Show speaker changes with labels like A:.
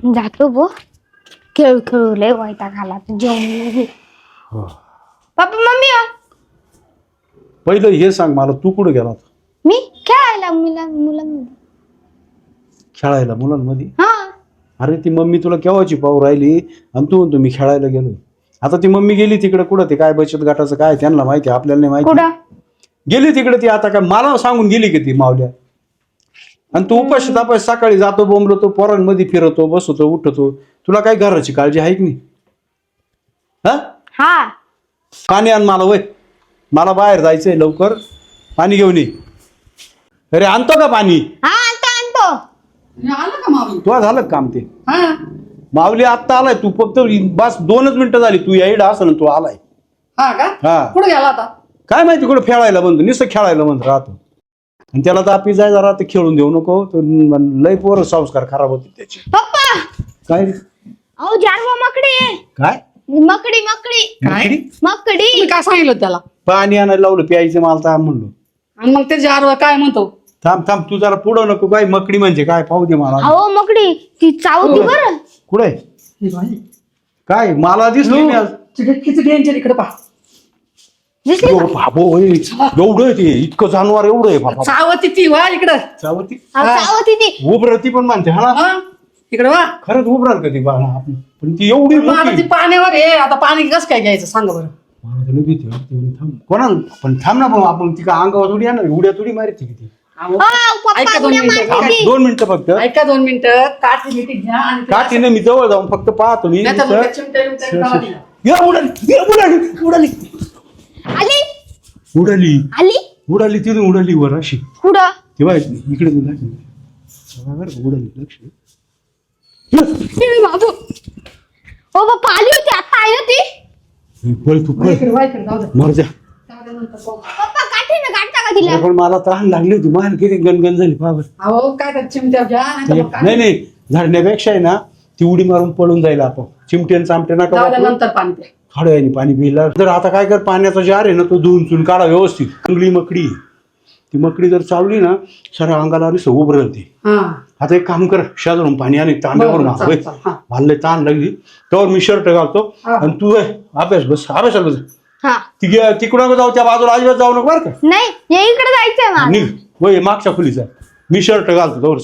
A: जातो बो खेळ खेळू लय वैताग आला जेवण पप्पा मम्मी
B: पहिलं हे सांग मला, तू कुठे गेला होता?
A: मी खेळायला मुलांमध्ये
B: खेळायला मुलांमध्ये?
A: हा
B: अरे ती मम्मी तुला केव्हाची पाहू राहिली आणि तू म्हणतो मी खेळायला गेलो. आता ती मम्मी गेली तिकडे, कुठं ते काय बचत गटाचं काय त्यांना माहिती, आपल्याला नाही माहिती.
A: कुठं
B: गेली तिकडे ती, आता काय मला सांगून गेली की ती मावल्या. आणि तू उपाशी तापास सकाळी जातो बोंबलतो, पोरांमध्ये फिरतो, बसतो, उठतो, तुला काय घराची काळजी आहे की नाही?
A: हा
B: पाणी आण मला, वय मला बाहेर जायचंय, लवकर पाणी घेऊन ये. अरे आणतो का पाणी?
A: हा आणतो
C: आलं का मावली?
B: तुला झालं का काम ते?
C: हा
B: माऊली आत्ता आलाय, तू फक्त बस 2च मिनिटं झाली, तू यायला असं ना तू आलाय.
C: हा का?
B: हा
C: कुठे गेला आता?
B: काय माहिती कुठं खेळायला म्हणतो, नुसतं खेळायला म्हणतो राहतो. आणि त्याला तर आपली जाय जरा ते खेळून देऊ नको, तो लय पोर संस्कार खराब होते त्याचे.
A: पप्पा
B: काय
A: अहो जानवा मकडी
B: काय
A: मकडी
C: काय?
A: मकडी
C: तुम्ही काय सांगितलं त्याला?
B: पाणी आणायला लावलं प्यायचं, मला तर म्हणलो
C: आणि मग त्याच्या आरवर काय म्हणतो?
B: थांब थांब, तू जरा पुढं नको. काय मकडी म्हणजे काय पाहू दे मला.
A: अहो मकडी ती चावती बरं.
B: कुठे काय मला दिसली नाही आज.
C: डेंजर इकडे पहा.
A: दिसली का?
B: बाबो एवढं ते इतकं जानवर एवढं आहे बाबा.
C: चावती ती वा इकडं.
B: चावती
A: अहो, चावती ती
B: उभरती पण म्हणते हा ना.
C: हा इकडे वा.
B: खरंच उभराल का ती बाळा? पण ती एवढी
C: मग आता ती
B: मोठी.
C: पाण्यावर आहे, आता पाणी कसं काय घ्यायचं सांगा बरं.
B: मला तर लई भीती वाटते. थांब कोणाला पण थांब ना, पण आपण ती का अंगावर थोडी येणार, उड्या थोडी मारते किती.
C: अहो,
A: पप्पा
C: ऐका 2
A: उड्या
C: मिनिटं.
A: मारते ती.
B: 2 मिनिटं फक्त.
C: ऐका 2 मिनिटं. काठी मिठी घ्या आणि
B: काठीने मी जवळ जाऊन फक्त पाहतो मी.
C: नाही तर मग त्या चिमट्या लावा तिला.
B: या उडाली, उडाली उडाली
A: आली
B: उडाली
A: आली
B: उडाली तिथून उडाली वर अशी.
A: कुठं
B: तेव्हा इकडे उडाली. लक्ष
A: ओ पप्पा आली होती आता आई होती.
B: पळ तू
C: वा
B: पळ,
C: इकडे, वा इकडे, जाऊ दे.
B: मर जा.
C: जाऊ दे नंतर पाहू.
A: पप्पा काठीनं काढता का तिला?
B: पण मला तहान लागली होती, मला किती गणगण झाली पाहा बरं.
C: अहो काय त्या चिमट्या घ्या नाही तर मग काय.
B: नाही नाही, झाडण्यापेक्षा आहे ना ती उडी मारून पळून जाईल आपण. चिमटेन चामटे नका
C: जाऊ दे
B: वापरू.
C: नंतर पाणी प्या.
B: थोड्या वेळाने पाणी पिला तर आता काय कर, पाण्याचा जार आहे ना तो धुवून चुन काढा व्यवस्थित. चांगली मकडी, ती मकडी जर चावली ना साऱ्या अंगाला आणि उभरते.
C: हा
B: आता एक काम कर, शेजारून पाणी आणि तांब्यावरून
C: बरं, चालेल, चालेल, हा.
B: मला ताण लागली तर मी शर्ट घालतो
C: हा.
B: आणि तू अभ्यासाला बस.
A: हा
B: तिकडं जाऊ, त्या बाजूला अजिबात जाऊ नको बरं का.
A: नाही या इकडे जायचंय मला.
B: निघ वय मागच्या खोलीचा, मी शर्ट घालतो तोवर.